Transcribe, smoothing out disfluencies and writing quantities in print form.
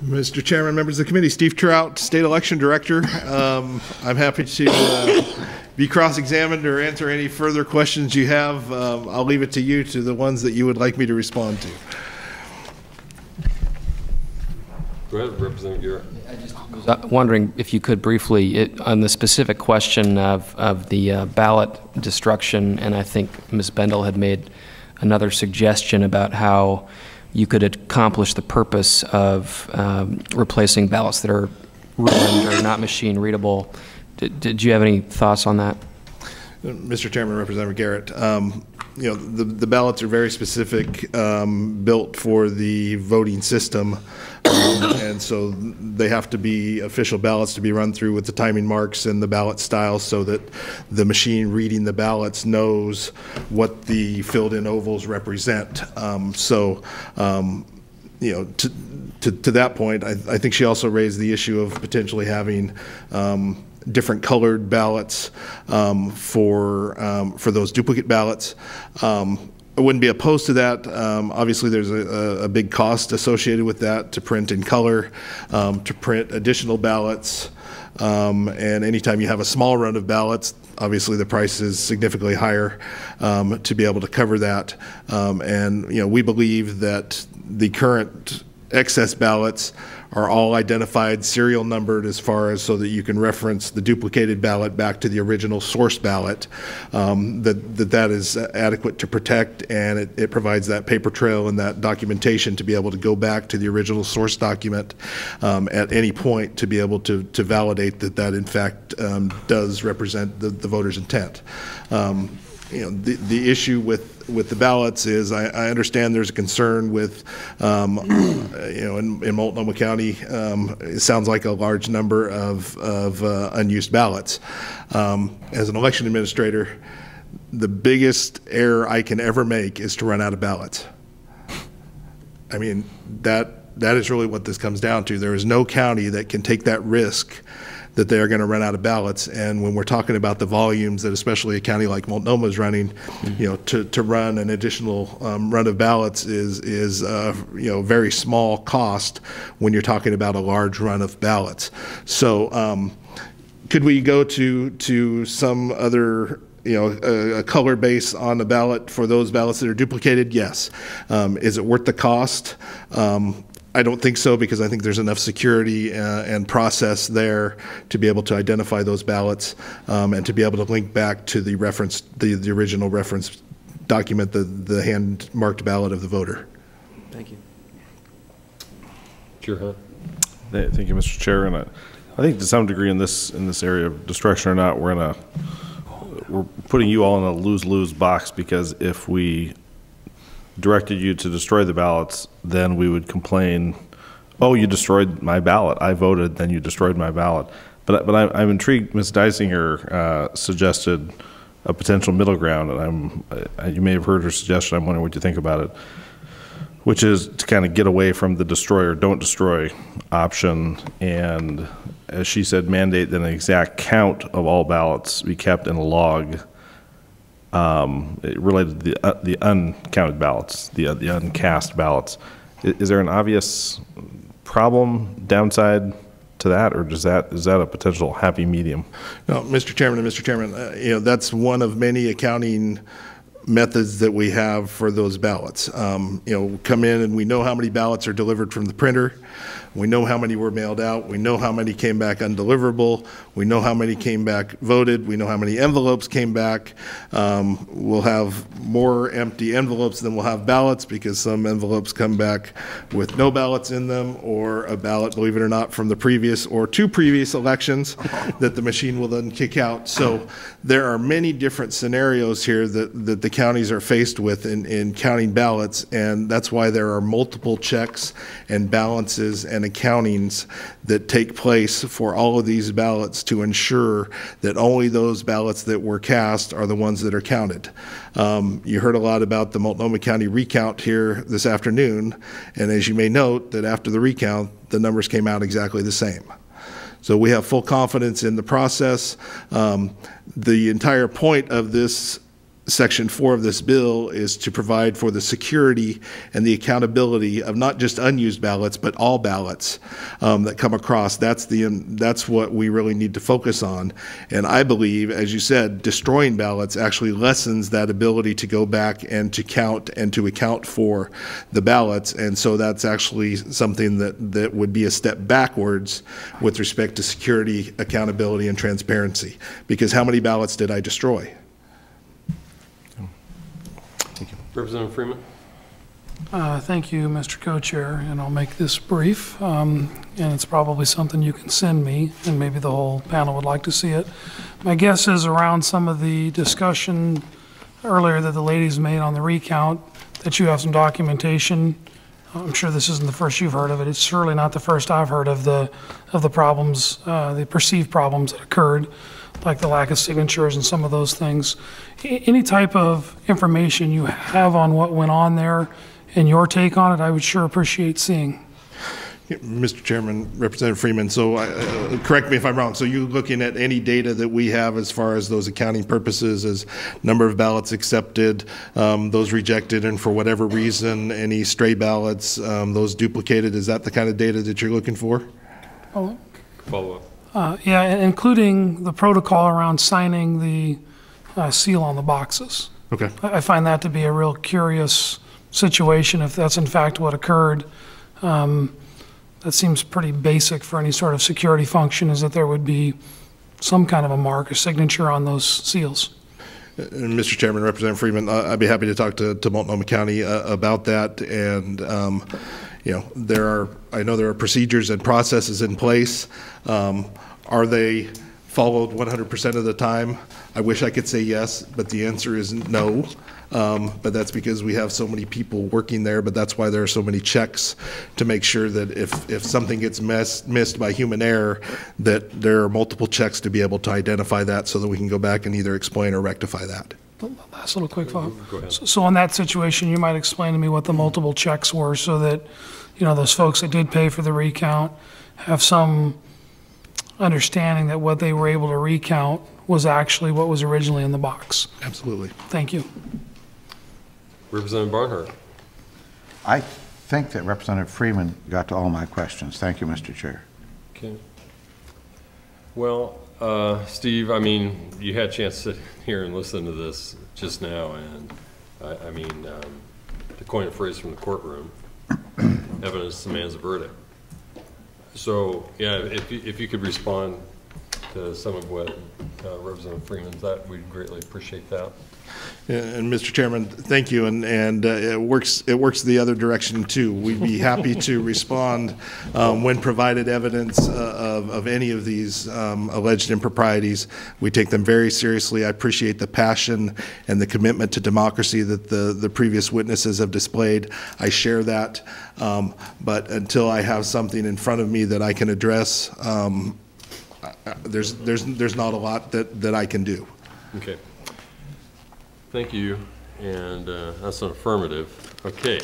Mr. Chairman, members of the committee, Steve Trout, State Election Director. I'm happy to be cross-examined or answer any further questions you have. I'll leave it to you, to the ones that you would like me to respond to. Go ahead, Representative Garrett. I just was wondering if you could briefly, on the specific question of the ballot destruction, and I think Ms. Bendel had made another suggestion about how you could accomplish the purpose of replacing ballots that are ruined or not machine readable. Did you have any thoughts on that? Mr. Chairman, Representative Garrett, you know, the ballots are very specific, built for the voting system, and so they have to be official ballots to be run through with the timing marks and the ballot style, so that the machine reading the ballots knows what the filled-in ovals represent. You know, to that point, I think she also raised the issue of potentially having different colored ballots for those duplicate ballots. I wouldn't be opposed to that. Obviously, there's a big cost associated with that to print in color, to print additional ballots, and anytime you have a small run of ballots, obviously the price is significantly higher to be able to cover that. And you know, we believe that the current excess ballots are all identified, serial numbered, as far as so that you can reference the duplicated ballot back to the original source ballot. That is adequate to protect, and it provides that paper trail and that documentation to be able to go back to the original source document at any point to be able to validate that in fact does represent the voter's intent. You know, the issue with the ballots is I understand there's a concern with, you know, in Multnomah County, it sounds like a large number of unused ballots. As an election administrator, the biggest error I can ever make is to run out of ballots. I mean, that is really what this comes down to. There is no county that can take that risk that they are going to run out of ballots. And when we're talking about the volumes that especially a county like Multnomah is running, you know, to run an additional run of ballots is you know, very small cost when you're talking about a large run of ballots. So could we go to some other, you know, a color base on the ballot for those ballots that are duplicated? Yes. Is it worth the cost? I don't think so, because I think there's enough security and process there to be able to identify those ballots and to be able to link back to the reference, the original reference document, the hand marked ballot of the voter. Thank you. Sure, huh? Thank you, Mr. Chair. And I think to some degree in this area of destruction or not, we're putting you all in a lose-lose box, because if we directed you to destroy the ballots, then we would complain, oh, you destroyed my ballot. I voted, then you destroyed my ballot. But I'm intrigued. Ms. Deisinger suggested a potential middle ground, and you may have heard her suggestion. I'm wondering what you think about it, which is to kind of get away from the destroy or don't destroy option, and as she said, mandate that an exact count of all ballots be kept in a log related to the uncounted ballots, the uncast ballots. Is there an obvious problem, downside to that, or is that a potential happy medium? No, Mr. Chairman, you know, that's one of many accounting methods that we have for those ballots. You know, come in and we know how many ballots are delivered from the printer. We know how many were mailed out. We know how many came back undeliverable. We know how many came back voted. We know how many envelopes came back. We'll have more empty envelopes than we'll have ballots, because some envelopes come back with no ballots in them, or a ballot, believe it or not, from the previous or two previous elections that the machine will then kick out. So there are many different scenarios here that the counties are faced with in counting ballots, and that's why there are multiple checks and balances and accountings that take place for all of these ballots to ensure that only those ballots that were cast are the ones that are counted. You heard a lot about the Multnomah County recount here this afternoon, and as you may note, that after the recount, the numbers came out exactly the same. So we have full confidence in the process. The entire point of this Section 4 of this bill is to provide for the security and the accountability of not just unused ballots, but all ballots that come across. That's what we really need to focus on. And I believe, as you said, destroying ballots actually lessens that ability to go back and to count and to account for the ballots. And so that's actually something that would be a step backwards with respect to security, accountability, and transparency. Because how many ballots did I destroy? Representative Freeman. Thank you, Mr. Co-Chair, and I'll make this brief. And it's probably something you can send me, and maybe the whole panel would like to see it. My guess is around some of the discussion earlier that the ladies made on the recount, that you have some documentation. I'm sure this isn't the first you've heard of it. It's surely not the first I've heard of the problems, the perceived problems that occurred, like the lack of signatures and some of those things. Any type of information you have on what went on there and your take on it, I would sure appreciate seeing. Mr. Chairman, Representative Freeman, so correct me if I'm wrong. So you're looking at any data that we have as far as those accounting purposes, as number of ballots accepted, those rejected, and for whatever reason, any stray ballots, those duplicated. Is that the kind of data that you're looking for? Oh. Follow up. Yeah, including the protocol around signing the seal on the boxes. Okay. I find that to be a real curious situation if that's in fact what occurred. That seems pretty basic for any sort of security function, is that there would be some kind of a mark or signature on those seals. And Mr. Chairman, Representative Freeman, I'd be happy to talk to Multnomah County about that. And you know, I know there are procedures and processes in place. Are they followed 100% of the time? I wish I could say yes, but the answer is no. But that's because we have so many people working there, but that's why there are so many checks to make sure that if something gets missed by human error, that there are multiple checks to be able to identify that so that we can go back and either explain or rectify that. Last little quick follow-up. Go ahead. So in that situation, you might explain to me what the multiple checks were so that, you know, those folks that did pay for the recount have some understanding that what they were able to recount was actually what was originally in the box. Absolutely. Thank you. Representative Barnhart. I think that Representative Freeman got to all my questions. Thank you, Mr. Chair. Okay. Well, Steve, I mean, you had a chance to sit here and listen to this just now, and I mean, to coin a phrase from the courtroom, evidence demands a verdict. So, yeah, if you could respond to some of what Representative Freeman said, we'd greatly appreciate that. And Mr. Chairman, thank you, and it works the other direction too. We'd be happy to respond when provided evidence of any of these alleged improprieties. We take them very seriously. I appreciate the passion and the commitment to democracy that the previous witnesses have displayed. I share that, but until I have something in front of me that I can address, there's not a lot that I can do. Okay. Thank you, and that's an affirmative. Okay.